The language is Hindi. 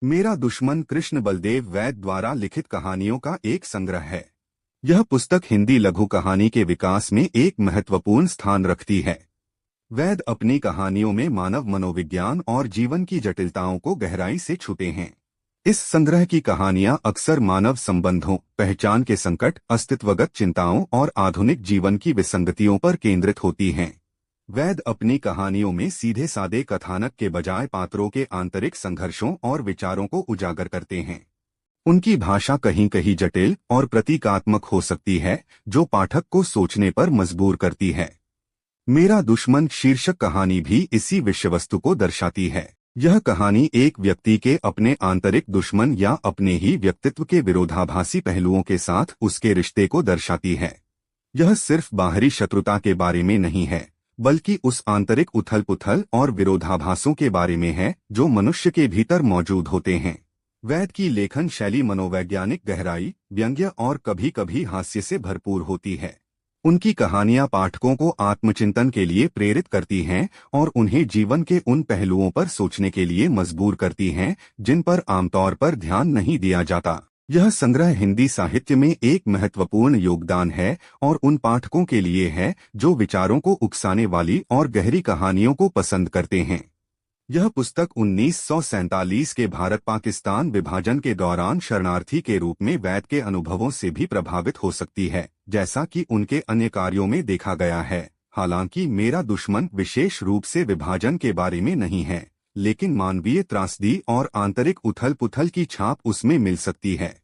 मेरा दुश्मन कृष्ण बलदेव वैद द्वारा लिखित कहानियों का एक संग्रह है। यह पुस्तक हिंदी लघु कहानी के विकास में एक महत्वपूर्ण स्थान रखती है। वैद अपनी कहानियों में मानव मनोविज्ञान और जीवन की जटिलताओं को गहराई से छूते हैं। इस संग्रह की कहानियां अक्सर मानव संबंधों, पहचान के संकट, अस्तित्वगत चिंताओं और आधुनिक जीवन की विसंगतियों पर केंद्रित होती हैं। वैद अपनी कहानियों में सीधे सादे कथानक के बजाय पात्रों के आंतरिक संघर्षों और विचारों को उजागर करते हैं। उनकी भाषा कहीं कहीं जटिल और प्रतीकात्मक हो सकती है, जो पाठक को सोचने पर मजबूर करती है। मेरा दुश्मन शीर्षक कहानी भी इसी विषयवस्तु को दर्शाती है। यह कहानी एक व्यक्ति के अपने आंतरिक दुश्मन या अपने ही व्यक्तित्व के विरोधाभासी पहलुओं के साथ उसके रिश्ते को दर्शाती है। यह सिर्फ बाहरी शत्रुता के बारे में नहीं है, बल्कि उस आंतरिक उथल-पुथल और विरोधाभासों के बारे में है जो मनुष्य के भीतर मौजूद होते हैं। वैद की लेखन शैली मनोवैज्ञानिक गहराई, व्यंग्य और कभी-कभी हास्य से भरपूर होती है। उनकी कहानियां पाठकों को आत्मचिंतन के लिए प्रेरित करती हैं और उन्हें जीवन के उन पहलुओं पर सोचने के लिए मजबूर करती हैं जिन पर आमतौर पर ध्यान नहीं दिया जाता। यह संग्रह हिंदी साहित्य में एक महत्वपूर्ण योगदान है और उन पाठकों के लिए है जो विचारों को उकसाने वाली और गहरी कहानियों को पसंद करते हैं। यह पुस्तक 1947 के भारत-पाकिस्तान विभाजन के दौरान शरणार्थी के रूप में वैद के अनुभवों से भी प्रभावित हो सकती है, जैसा कि उनके अन्य कार्यों में देखा गया है। हालांकि मेरा दुश्मन विशेष रूप से विभाजन के बारे में नहीं है, लेकिन मानवीय त्रासदी और आंतरिक उथल-पुथल की छाप उसमें मिल सकती है।